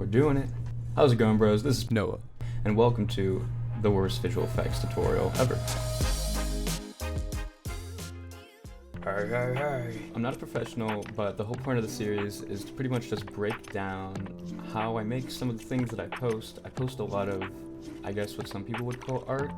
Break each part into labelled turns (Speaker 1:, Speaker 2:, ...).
Speaker 1: We're doing it. How's it going, bros? This is Noah, and welcome to the worst visual effects tutorial ever. I'm not a professional, but the whole point of the series is to pretty much just break down how I make some of the things that I post. I post a lot of, I guess what some people would call art.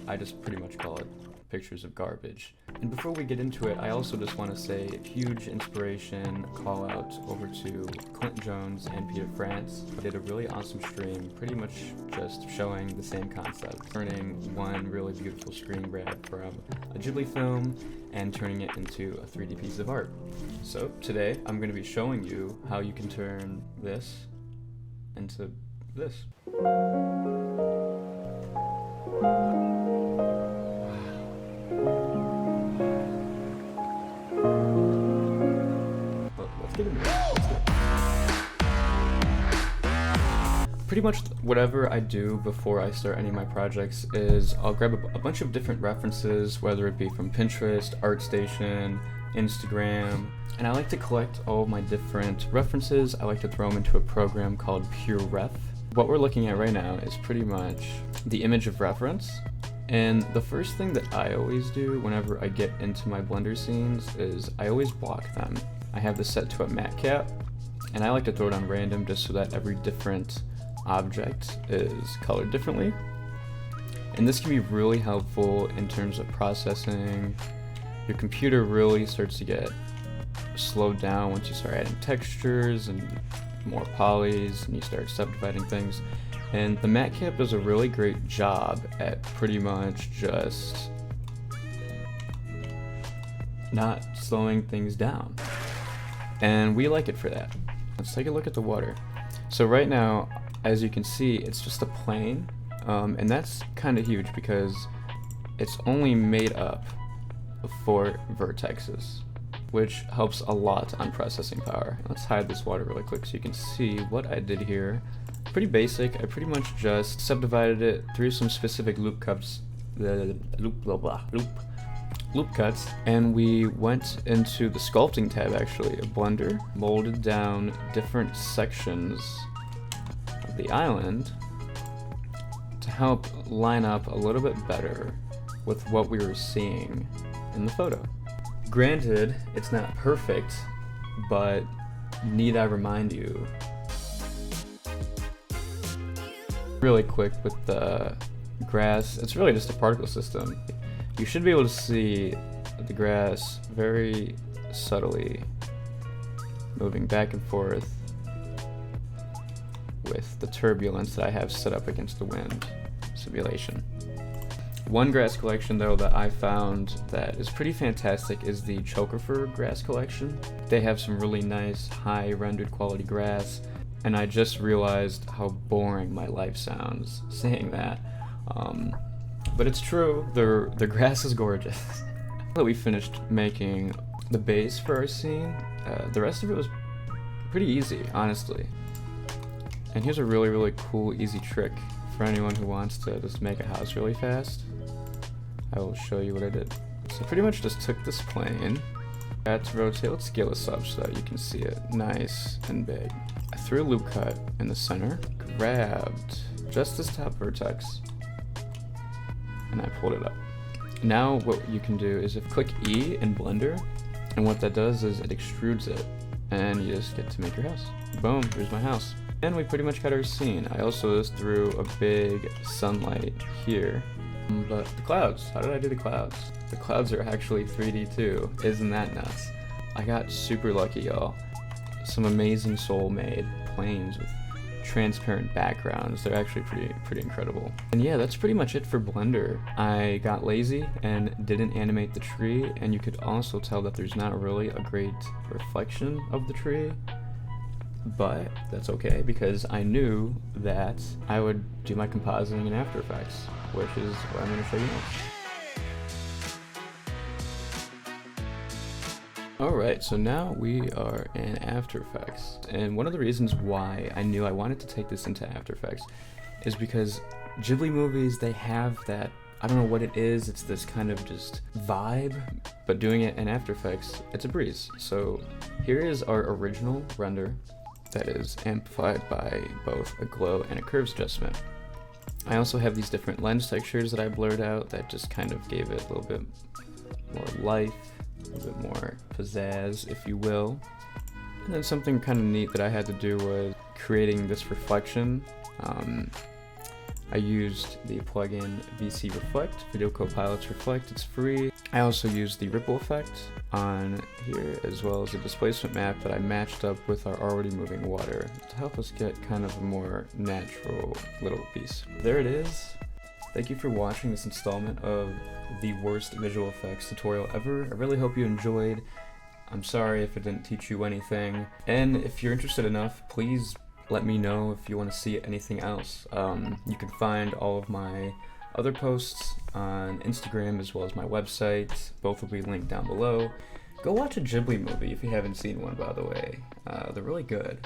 Speaker 1: I just pretty much call it pictures of garbage. And before we get into it, I also just want to say a huge inspiration call out over to Clint Jones and Peter France. They did a really awesome stream, pretty much just showing the same concept, turning one really beautiful screen grab from a Ghibli film and turning it into a 3D piece of art. So today I'm going to be showing you how you can turn this into this. Pretty much whatever I do before I start any of my projects is I'll grab a bunch of different references, whether it be from Pinterest, ArtStation, Instagram, and I like to collect all of my different references. I like to throw them into a program called PureRef. What we're looking at right now is pretty much the image of reference, and the first thing that I always do whenever I get into my Blender scenes is I always block them. I have this set to a matte cap, and I like to throw it on random just so that every different object is colored differently. And this can be really helpful in terms of processing. Your computer really starts to get slowed down once you start adding textures and more polys and you start subdividing things. And the matte cap does a really great job at pretty much just not slowing things down. And we like it for that. Let's take a look at the water. So right now, as you can see, it's just a plane, and that's kind of huge because it's only made up of 4 vertexes, which helps a lot on processing power. Let's hide this water really quick so you can see what I did here. Pretty basic. I pretty much just subdivided it through some specific loop cuts, loop cuts, and we went into the sculpting tab actually of Blender, molded down different sections of the island to help line up a little bit better with what we were seeing in the photo. Granted, it's not perfect, but need I remind you, really quick with the grass, it's really just a particle system. You should be able to see the grass very subtly moving back and forth with the turbulence that I have set up against the wind simulation. One grass collection though that I found that is pretty fantastic is the Chokerfur grass collection. They have some really nice high rendered quality grass, and I just realized how boring my life sounds saying that. But it's true, the grass is gorgeous. That we finished making the base for our scene, the rest of it was pretty easy, honestly. And here's a really cool, easy trick for anyone who wants to just make a house really fast. I will show you what I did. So pretty much just took this plane, got to rotate, let's scale this up so that you can see it nice and big. I threw a loop cut in the center, grabbed just this top vertex, and I pulled it up. Now what you can do is click E in Blender, and what that does is it extrudes it, and you just get to make your house. Boom, here's my house. And we pretty much got our scene. I also just threw a big sunlight here. But the clouds, how did I do the clouds? The clouds are actually 3D too. Isn't that nuts? I got super lucky, y'all. Some amazing soul-made planes with transparent backgrounds. They're actually pretty incredible. And yeah, that's pretty much it for Blender. I got lazy and didn't animate the tree, and you could also tell that there's not really a great reflection of the tree. But that's okay because I knew that I would do my compositing in After Effects, which is what I'm going to show you next. Alright, so now we are in After Effects, and one of the reasons why I knew I wanted to take this into After Effects is because Ghibli movies, they have that, I don't know what it is, it's this kind of just vibe, but doing it in After Effects, it's a breeze. So here is our original render that is amplified by both a glow and a curves adjustment. I also have these different lens textures that I blurred out that just kind of gave it a little bit more life, a little bit more pizzazz, if you will. And then something kind of neat that I had to do was creating this reflection. I used the plugin VC Reflect, Video Copilot's Reflect, it's free. I also used the ripple effect on here, as well as a displacement map that I matched up with our already moving water to help us get kind of a more natural little piece. There it is. Thank you for watching this installment of the worst visual effects tutorial ever. I really hope you enjoyed. I'm sorry if it didn't teach you anything. And if you're interested enough, please let me know if you want to see anything else. You can find all of my other posts on Instagram as well as my website. Both will be linked down below. Go watch a Ghibli movie if you haven't seen one, by the way. They're really good.